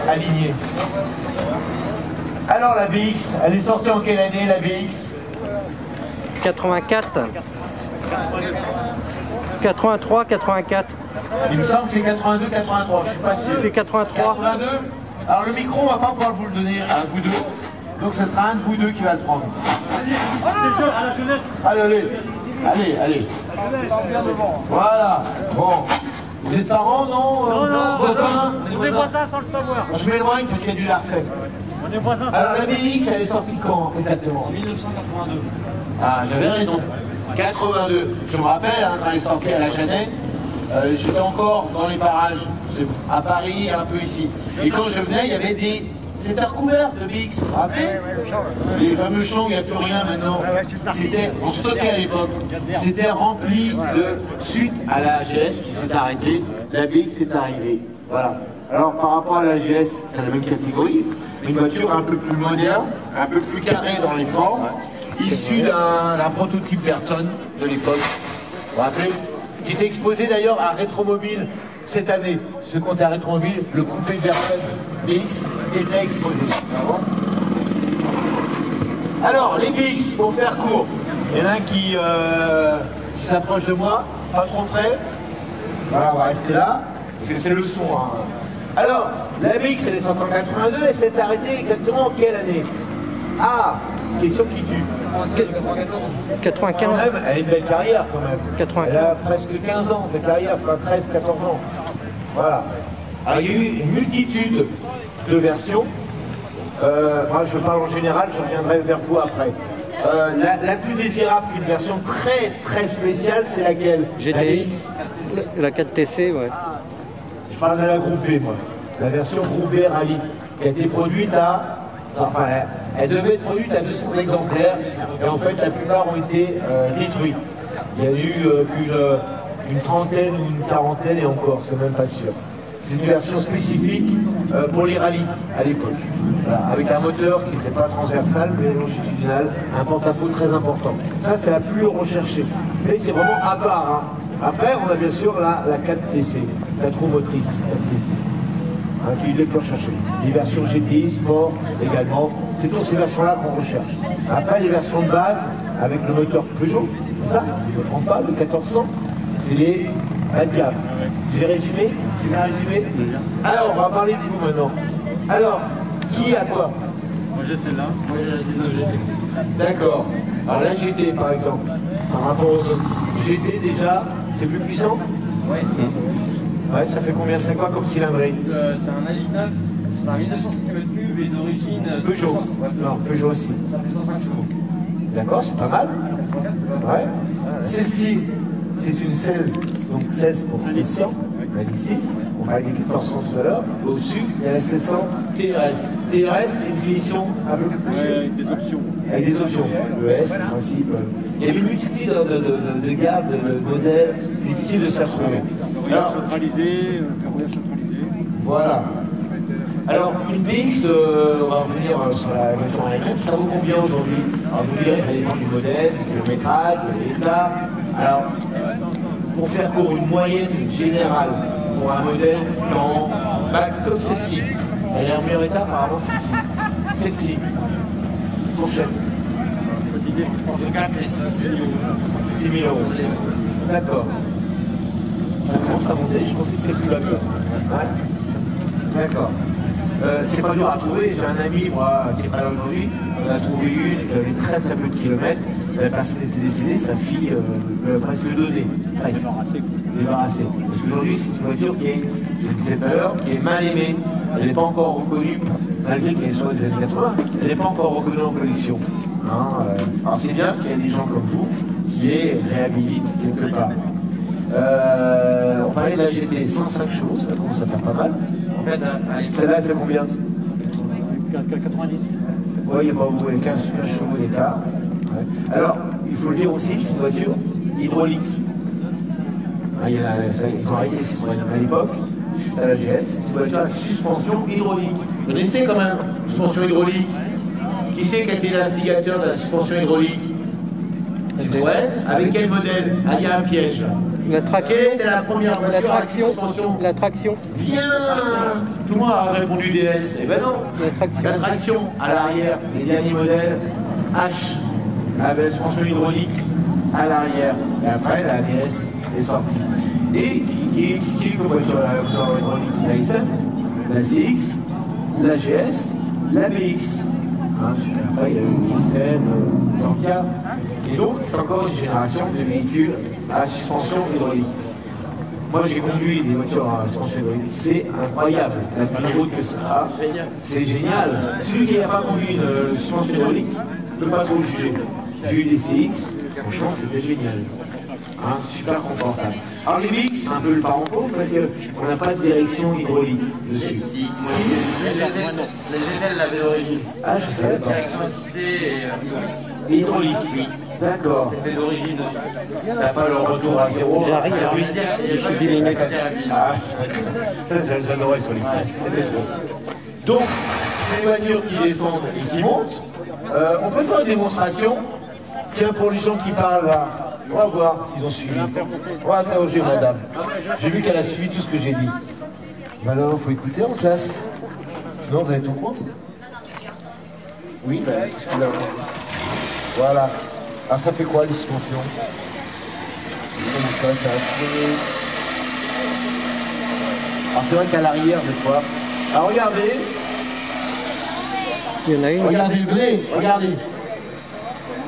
Aligné. Alors la BX, elle est sortie en quelle année la BX? 84. 83, 84. Il me semble que c'est 82, 83, je suis pas sûr. C'est 83. 82. Alors le micro, on va pas pouvoir vous le donner à vous deux. Donc ce sera un de vous deux qui va le prendre. Allez, allez. Voilà. Bon. Vous êtes parents, non? Non, on est voisins sans le savoir. Je m'éloigne parce qu'il y a du larcène. On est voisins sans Alors le la BX, elle est sortie quand exactement? 1982. Ah, j'avais raison. 82. Je me rappelle, hein, quand elle est sortie à la Jeannette, j'étais encore dans les parages, à Paris, un peu ici. Et quand je venais, il y avait des... C'était recouvert de BX, vous vous rappelez? Les fameux champs, il n'y a plus rien maintenant. C'était, on stockait à l'époque. C'était rempli de... Suite à la GS qui s'est arrêtée, la BX est arrivée. Voilà. Alors par rapport à la GS, c'est la même catégorie. Une voiture un peu plus moderne, un peu plus carrée dans les formes, issue d'un prototype Berton de l'époque. Vous vous rappelez? Qui était exposé d'ailleurs à Rétromobile cette année. Ce compte à Rétromobile, le coupé Berton BX était exposé. Alors, les BX, pour faire court, il y en a un qui s'approche de moi, pas trop près. Voilà, on va rester là, parce que c'est le son. Hein. Alors, la BX, elle est sortie en 82 et s'est arrêtée exactement en quelle année? Ah, question qui tue. 95. Quand même, elle a une belle carrière quand même. 95. Elle a presque 15 ans de carrière, enfin 13-14 ans. Voilà. Alors, il y a eu une multitude de versions. Moi, je parle en général, je reviendrai vers vous après. La plus désirable, une version très spéciale, c'est laquelle? GTX. La 4TC, ouais. Je parle de la groupe B, moi. La version groupe B Rallye, qui a été produite à... Enfin, elle devait être produite à 200 exemplaires, et en fait, la plupart ont été détruits. Il y a eu qu'une trentaine ou une quarantaine, et encore, c'est même pas sûr. C'est une version spécifique pour les rallyes à l'époque, voilà, avec un moteur qui n'était pas transversal, mais longitudinal, un porte-à-faux très important. Ça, c'est la plus recherchée. Mais c'est vraiment à part. Hein. Après, on a bien sûr la 4TC, 4 roues motrices, 4TC. Hein, qui est les plus recherchées. Les versions GTI, Sport également, c'est toutes ces versions-là qu'on recherche. Après, les versions de base, avec le moteur Peugeot, c'est ça, si je ne me trompe pas, le 1400, c'est les bas de gamme. J'ai résumé? Tu m'as résumé? Alors, on va parler de vous maintenant. Alors, qui a quoi? Moi j'ai celle-là, moi j'ai la 19 GT. D'accord. Alors la GT par exemple, par rapport aux autres, GT déjà, c'est plus puissant? Ouais. Ouais, ça fait combien? C'est quoi comme cylindrée? C'est un Ali 9, c'est un 1900 cm3 et d'origine... Peugeot. Ouais. Non, Peugeot aussi. Ça fait 105 chevaux. D'accord, c'est pas mal. 84, c'est pas mal. Ouais. Celle-ci, c'est une 16, donc 16 pour 600, la 6. On parlait des 1400 tout à l'heure. Au-dessus, il y a la 1600 TRS. TRS, c'est une finition un peu plus poussée. avec des options. Avec des options. Le S, le principe. Il y avait une multitude de gammes, de modèles. C'est difficile de s'y retrouver. Verrouillage centralisé, verrouillage centralisé. Voilà. Alors, une BX, on va revenir sur la voiture en elle-même, ça vaut combien aujourd'hui? Alors, vous direz, ça dépend du modèle, du kilométrage, de l'état. Alors, pour faire court, une moyenne générale pour un modèle comme celle-ci. Elle est en meilleur état, apparemment, celle-ci. Celle-ci. Fourchette. De 4 et 6 6 000 €. D'accord. Ça commence à monter, je pensais que c'était plus bas que ça. Ouais. D'accord. C'est pas dur à trouver, j'ai un ami, moi, qui n'est pas là aujourd'hui, on a trouvé une qui avait très peu de kilomètres, la personne était décédée, sa fille presque donnée, presque, débarrassée. Parce qu'aujourd'hui c'est une voiture qui est, je le disais tout à l'heure, qui est mal aimée, elle n'est pas encore reconnue, malgré qu'elle soit des années 80, elle n'est pas encore reconnue en collection. Hein, alors c'est bien qu'il y ait des gens comme vous qui les réhabilitent quelque part. On parlait de la GT, 105 chevaux, ça commence à faire pas mal. En fait, Celle-là, elle fait combien? 90. Oui, il y a pas 15 chevaux d'écart. Ouais. Alors, il faut le dire aussi, c'est une voiture hydraulique. Hein, ils ont arrêté à l'époque, suite à la GS, c'est une voiture avec suspension hydraulique. Vous connaissez quand même, suspension hydraulique? Qui c'est qui a été l'instigateur de la suspension hydraulique? Citroën. Avec quel modèle? Ah, il y a un piège là. La traction. Quelle était la première voiture avec suspension? La traction. Bien. Tout le monde a répondu DS. Eh ben non. La traction. La traction à l'arrière, les derniers modèles H avec suspension hydraulique à l'arrière. Et après la ABS est sortie. Et qui est comme voiture hydraulique? La SM, la CX, la GS, la BX. Hein, après il y a eu XM, Tantia. Et donc c'est encore une génération de véhicules à suspension hydraulique. Moi j'ai conduit des voitures à suspension hydraulique, c'est incroyable. La petite route que ça a, c'est génial. Celui qui n'a pas conduit une suspension hydraulique ne peut pas trop juger. J'ai eu des CX, franchement c'était génial. Hein, super confortable. Alors les BX, c'est un peu le parent pauvre parce qu'on n'a pas de direction hydraulique dessus. Les GTL l'avaient d'origine. Ah je savais pas. Direction assistée et Hydraulique, oui. D'accord. c'était d'origine aussi. T'as pas le retour à zéro. J'arrive. Je suis 10 minutes. Ah, ça j'adorais sur les sites, c'était trop. Donc, les voitures qui descendent et qui montent, on peut faire une démonstration. Tiens, pour les gens qui parlent là, on va voir s'ils ont suivi. On va interroger madame. J'ai vu qu'elle a suivi tout ce que j'ai dit. Ben alors, il faut écouter en classe. Non, vous avez tout compte? Oui, ben, qu'est-ce que là? Voilà. Alors ça fait quoi les suspensions? Ça fait... Alors c'est vrai qu'à l'arrière des fois. Alors regardez. Il y en a une. Regardez le blé, regardez.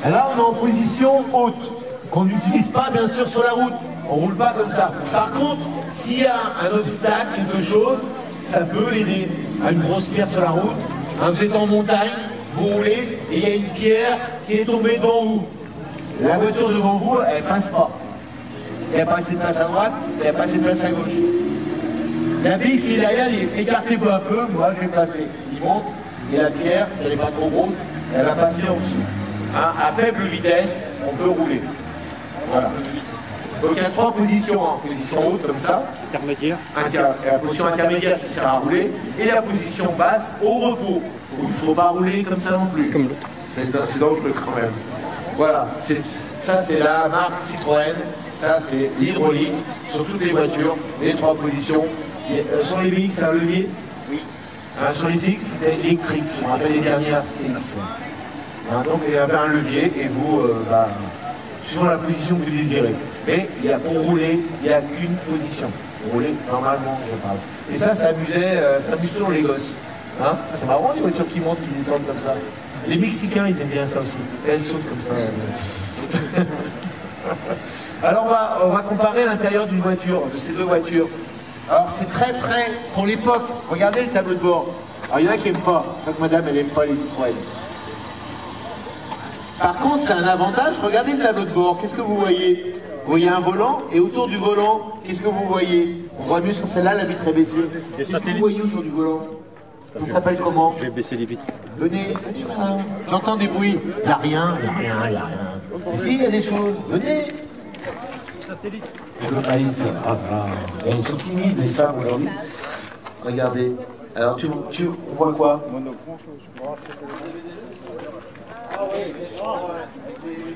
Là, on est en position haute, qu'on n'utilise pas, bien sûr, sur la route. On ne roule pas comme ça. Par contre, s'il y a un obstacle, quelque chose, ça peut l'aider. Une grosse pierre sur la route, vous êtes en montagne, vous roulez, et il y a une pierre qui est tombée devant vous. La voiture devant vous, elle ne passe pas. Il n'y a pas assez de place à droite, il n'y a pas assez de place à gauche. La BX qui est derrière, dit écartez-vous un peu, moi je vais passer. Il monte, et la pierre, si elle n'est pas trop grosse, elle va passer en dessous. Hein, à faible vitesse, on peut rouler. Voilà. Donc il y a trois positions, hein. Position haute comme ça, Intermédiaire. la position intermédiaire qui sert à rouler, et la position basse au repos, où il ne faut pas rouler comme ça non plus. Comme l'autre. C'est dangereux quand même. Voilà, ça c'est la marque Citroën, ça c'est l'hydraulique, sur toutes les voitures, les trois positions. Sur les BX, c'est un levier? Oui. Sur les CX, c'était électrique, je me rappelle les dernières CX. Donc il y avait un levier et vous, suivant la position que vous désirez. Mais pour rouler, il n'y a qu'une position. Pour rouler, normalement, je parle. Et ça amuse toujours les gosses. Hein, c'est marrant les voitures qui montent, qui descendent comme ça. Les Mexicains, ils aiment bien ça aussi. Elles sautent comme ça. Alors on va comparer l'intérieur d'une voiture, de ces deux voitures. Alors c'est très, pour l'époque, regardez le tableau de bord. Alors il y en a qui n'aiment pas. Je crois que madame, elle n'aime pas les Citroën. Par contre, c'est un avantage. Regardez le tableau de bord. Qu'est-ce que vous voyez? Vous voyez un volant, et autour du volant, qu'est-ce que vous voyez? On voit mieux sur celle-là, la vitre est baissée. Qu'est-ce que vous voyez autour du volant? Ça s'appelle comment? Je vais baisser les vitres. Venez madame. J'entends des bruits. Il n'y a rien. Ici, il y a des choses. Venez. Elles sont timides, les femmes aujourd'hui. Regardez. Alors, tu vois quoi?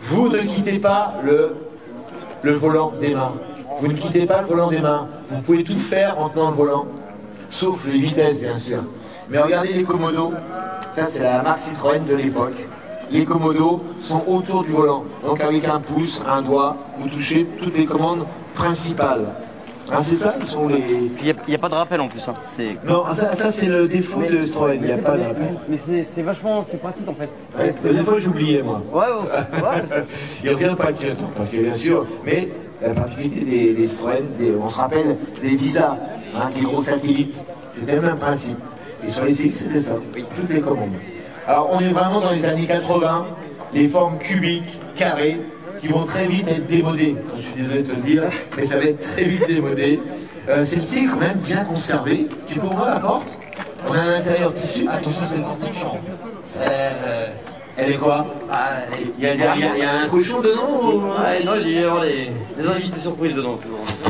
Vous ne quittez pas le volant des mains. Vous ne quittez pas le volant des mains. Vous pouvez tout faire en tenant le volant, sauf les vitesses, bien sûr. Mais regardez les commodos. Ça, c'est la marque Citroën de l'époque. Les commodos sont autour du volant. Donc avec un pouce, un doigt, vous touchez toutes les commandes principales. Hein, c'est ça? Ils sont les... Il n'y a pas de rappel en plus. Hein. Non, ça c'est le défaut de Citroën. Il n'y a pas de rappel. Mais c'est vachement, c'est pratique en fait. Ouais, des fois j'oubliais moi. Ouais. Il revient pas de tout, parce que bien sûr, mais la particularité des Citroën, on se rappelle des visas, hein, les gros satellites, c'était le même principe. Et sur les CX, c'était ça, toutes les commandes. Alors on est vraiment dans les années 80, les formes cubiques, carrées, qui vont très vite être démodées. Je suis désolé de te le dire, mais ça va être très vite démodé. Celle-ci est quand même bien conservée. Tu peux ouvrir la porte? On a un intérieur tissu. Attention, c'est une sortie de chambre. Elle est quoi? Il y a un cochon dedans ou... Non, il y a des invités surprises dedans.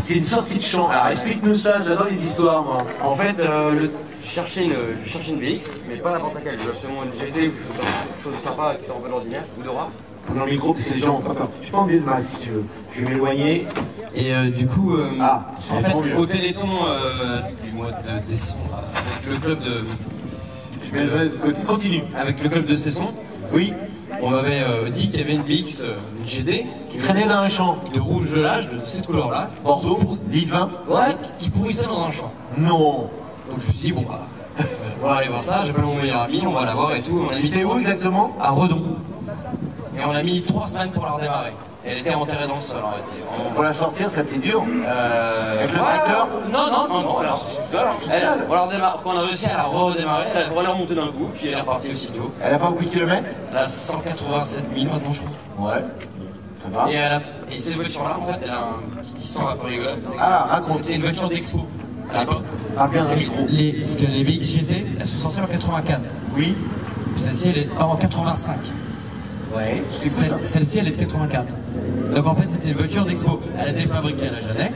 C'est une sortie de champ. Alors explique-nous ça, j'adore les histoires moi. En fait, je cherchais une VX, mais pas n'importe laquelle. Je veux absolument une GT ou quelque chose de sympa qui sort un peu de l'ordinaire, ou de rare. Dans le micro, parce que les gens entendent. Tu peux enlever le masque si tu veux. Je vais m'éloigner. Et du coup, en fait, mieux. au Téléthon du mois de décembre, avec le club de... Je vais le continue. Avec le club de Cesson, Oui, on m'avait dit qu'il y avait une BX, une GT, qui traînait dans un champ. de rouge de l'âge, de cette couleur-là. Bordeaux, litre 20. Ouais, qui pourrissait dans un champ. Non. Donc je me suis dit, bon bah, on va aller voir ça, j'appelle mon meilleur ami, on va la voir et tout. On a mis C'était où exactement? à Redon. Et on a mis 3 semaines pour la redémarrer. Et elle était enterrée dans le sol, en fait. Pour la sortir, ça t'est dur. Avec le Ouais, tracteur? non, alors, on la redémarre, quand on a réussi à la redémarrer, elle est remontée d'un coup, puis elle est repartie aussitôt. Elle a pas beaucoup de kilomètres? Elle a 187 000 maintenant, je crois. Ouais. Ça va. Et cette voiture-là, en fait, elle a une petite histoire un peu rigolote. C'est que raconte. C'était une voiture d'expo, à l'époque. Parle bien dans le micro. Parce que les BX GT, elles sont sorties en 84. Oui. Celle-ci, elle est en 85. Ouais. Celle-ci, elle est de 84. Donc en fait, c'était une voiture d'expo. Elle a été fabriquée à la Jeannet.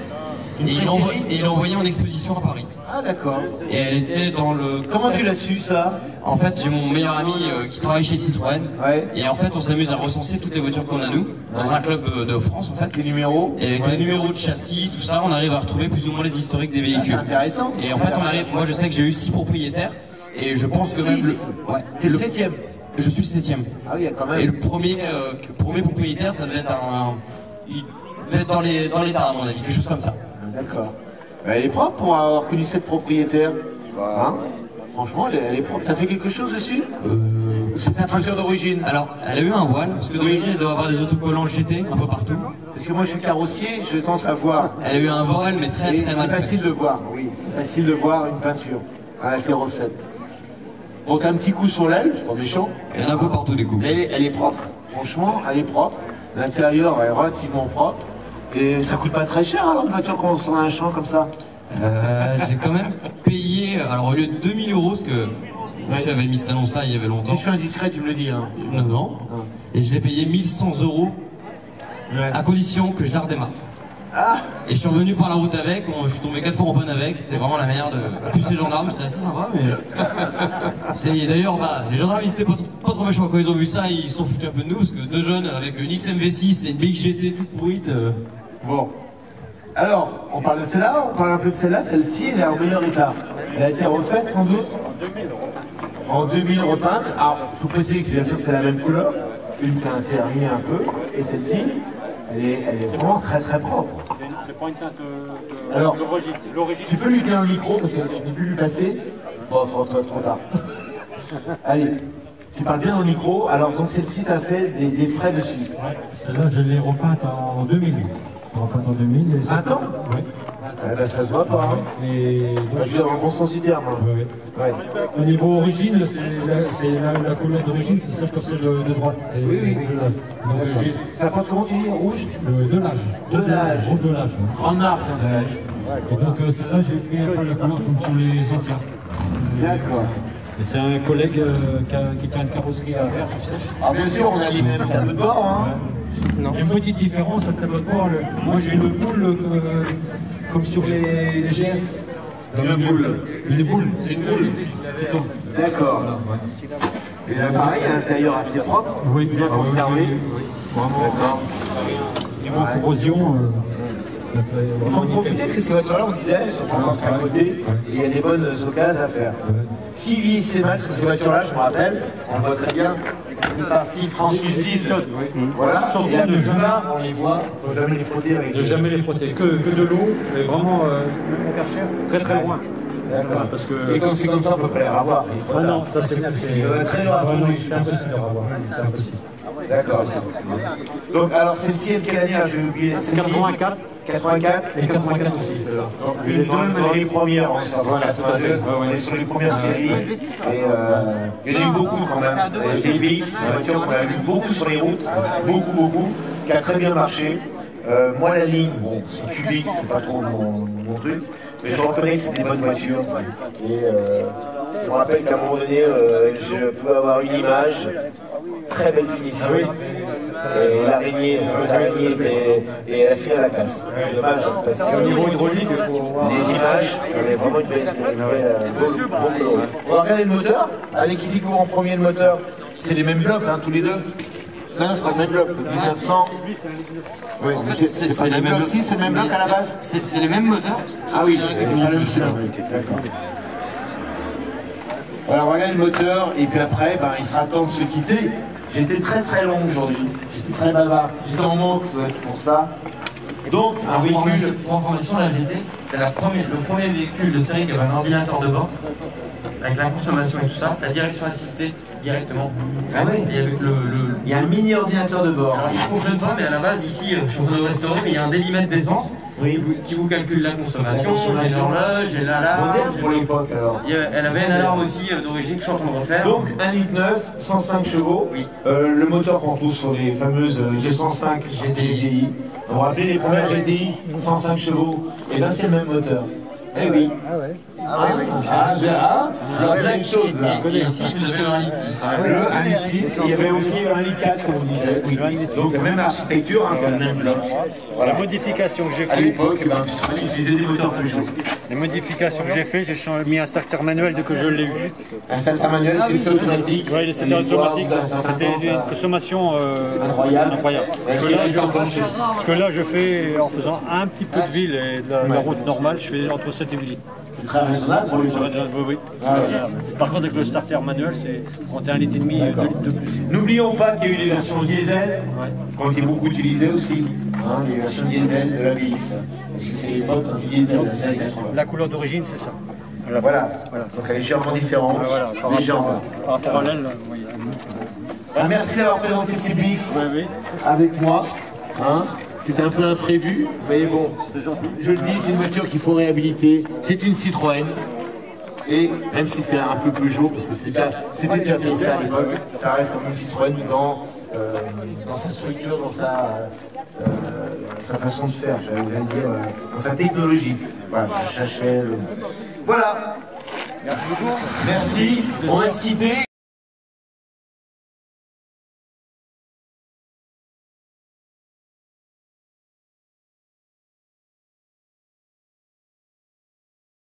Et ils l'ont envoyée en exposition à Paris. Ah d'accord. Et elle était dans le... Comment tu l'as su ça? En fait, j'ai mon meilleur ami qui travaille chez Citroën. Ouais. Et en fait, on s'amuse à recenser toutes les voitures qu'on a nous, dans un club de France en fait. Les numéros? Et avec les numéros de châssis, tout ça, on arrive à retrouver plus ou moins les historiques des véhicules. C'est intéressant. Et en fait, moi je sais que j'ai eu 6 propriétaires. Et je pense que même le... Ouais. T'es le 7ème. Je suis le 7ème. Ah oui, quand même. Et le premier propriétaire, ça devait être il devait être dans l'état à mon avis, quelque chose comme ça. D'accord. Elle est propre pour avoir connu cette propriétaire. Hein? Franchement, elle est propre. T'as fait quelque chose dessus? C'est un peinture d'origine. Alors, elle a eu un voile, parce que d'origine, elle doit avoir des autocollants GT un peu partout. Parce que moi, je suis carrossier, je pense à voir. Elle a eu un voile, mais très Et très mal c'est fait. facile de voir, oui. C'est facile de voir une peinture. Elle a été refaite. Bon, t'as un petit coup sur l'aile, c'est pas méchant. Il y en a un peu partout des coups. Mais elle est propre. Franchement, elle est propre. L'intérieur est relativement propre. Et ça coûte pas très cher, alors, une voiture quand on sort un champ comme ça. Je l'ai quand même payé, alors au lieu de 2000 €, ce que monsieur avait mis cette annonce-là il y avait longtemps. Si je suis indiscret, tu me le dis. Hein. Non. Et je l'ai payé 1100 €, Ouais. à condition que je la redémarre. Ah, Et je suis revenu par la route avec, je suis tombé 4 fois en panne avec, c'était vraiment la merde. Plus les gendarmes, c'était assez sympa, mais... D'ailleurs, les gendarmes, ils étaient pas trop méchants quand ils ont vu ça, ils se sont foutus un peu de nous, parce que deux jeunes avec une XMV6 et une BX GT toute pourrite... bon. Alors, on parle de celle-là, on parle un peu de celle-là. Celle-ci, elle est en meilleur état. Elle a été refaite, sans doute. En 2000 repeinte. Alors, il faut préciser que bien sûr, c'est la même couleur. Une qui a intermis un peu. Et celle-ci, elle est vraiment très très propre. C'est pas une teinte Alors, l'origine. tu peux lui tenir le micro parce que tu ne peux plus lui passer. Bon, trop tard. Allez, tu parles bien dans le micro. Alors, donc celle-ci, tu as fait des frais dessus. Ouais, celle-là, je l'ai repeinte en 2000. Repeinte en 2000. Et c'est- 20 ans? Ouais. Eh ben, ça se voit pas. Hein. Et Bah, je veux dire, dans le bon sens du terme. Hein. ouais, ouais. Ouais. Au niveau origine, la couleur d'origine, c'est celle comme celle de droite. C'est Oui, oui. rouge de l'âge. Donc j'ai Ça porte comment tu dis? Rouge? de l'âge. De l'âge. Rouge de l'âge. Ouais. En arbre de l'âge. Et donc celle-là, j'ai pris un peu la couleur comme sur les anciens. D'accord. Et c'est un collègue qui tient une carrosserie à verre tout sèche. Alors bien sûr, on a les mêmes tableaux de bord. Hein. Il y a une petite différence entre le tableau de bord. Moi, j'ai une boule comme sur les GS. Une boule. Une boule, c'est une boule. D'accord. Et l'appareil à l'intérieur assez propre, Oui, bien conservé. D'accord. Niveau corrosion. Il faut en profiter parce que ces voitures-là, on disait, elles sont pas encore à côté et il y a des bonnes occasions à faire. Ce qui vieillissait mal sur ces voitures-là, je me rappelle, on le voit très bien, c'est une partie translucide. Voilà, et la plupart, on les voit, il ne faut jamais les frotter avec Ne jamais les frotter, que de l'eau, mais vraiment mon Karcher, très très loin. D'accord. Parce que- Et quand c'est comme ça, on ne peut pas les revoir. Il faut Ah non, ça c'est très loin à trouver. c'est impossible à revoir. C'est impossible. D'accord. Donc, alors, celle-ci, elle, quelle année là? Je vais oublier. 84. 84. Et 84 aussi, celle-là. Donc, une dans les premières, on s'en va 82. On est sur les premières séries. Et il y en a eu beaucoup quand même. Des BX, une voiture qu'on a vu beaucoup sur les routes. Beaucoup. Qui a très bien marché. Moi, la ligne, bon, c'est public, c'est pas trop mon truc. Mais je reconnais que c'est des bonnes voitures. Et je me rappelle qu'à un moment donné, je pouvais avoir une image, très belle finition. Et l'araignée, la fameuse araignée et elle a fini à la casse. C'est dommage, parce que au niveau hydraulique, les images, on est vraiment une belle beau coloré. On va regarder le moteur, avec ici pour en premier le moteur. C'est les mêmes blocs, hein, tous les deux. Non, c'est pas le même bloc, le 1900. Oui, En fait, c'est pas le même bloc aussi, c'est le même bloc à la base. C'est les mêmes moteurs. Ah oui, d'accord. Alors voilà le moteur, et puis après, ben, il sera temps de se quitter. J'étais très très long aujourd'hui, j'étais très bavard, j'étais en manque, c'est pour ça. Donc, un véhicule. Pour information, la GT, c'était le premier véhicule de série qui avait un ordinateur de bord, avec la consommation et tout ça, la direction assistée directement. Ah oui. Il y a un mini ordinateur de bord. Alors, il ne fonctionne pas, mais à la base, ici, je suis en train de restaurer, mais il y a un délimètre d'essence qui vous calcule la consommation, j'ai l'horloge, j'ai l'alarme. Moderne pour l'époque alors. Elle avait une alarme aussi d'origine que je suis en train de refaire. Donc 1,9 litre, 105 chevaux. Oui. Le moteur qu'on trouve sur les fameuses G105 GTI. Vous vous rappelez les premières GTI, 105 chevaux. Et bien c'est le même moteur. Eh oui. Ah ouais. C'est une chose là. Et ici, vous avez le 1,6 litre. Le 1,6 litre, il y avait aussi le 1,4 litre comme on disait. Donc même architecture, hein, c'est le même bloc. La modification que j'ai À fait, l'époque, eh ben, on utilisait des moteurs Peugeot. les modifications que j'ai fait, j'ai mis un starter manuel dès que je l'ai eu. Un starter manuel, c'était automatique. Oui, c'était automatique. C'était une consommation incroyable. Parce que là, je fais, en faisant un petit peu de ville et de la route normale, je fais entre 7 et 8 litres. C'est très raisonnable pour les gens. Oui. Par contre, avec le starter manuel, c'est 31 litres et demi, 2 litres de plus. N'oublions pas qu'il y a eu les versions diesel, qui ont été beaucoup utilisées aussi. Hein, les versions diesel de la BX. Parce que c'est l'époque du diesel. La couleur d'origine, c'est ça. Voilà. Donc elle est légèrement différente. Légèrement. Par parallèle, oui. Merci d'avoir présenté CBX Oui. avec moi. Hein. C'était un peu imprévu, mais bon, je le dis, c'est une voiture qu'il faut réhabiliter. C'est une Citroën. Et même si c'est un peu Peugeot, parce que c'était déjà fait ça à l'époque, ça reste comme une Citroën dans sa structure, dans sa façon de faire, j'allais dire, dans sa technologie. Voilà, je cherchais le... Voilà. Merci beaucoup. Merci. On va se quitter.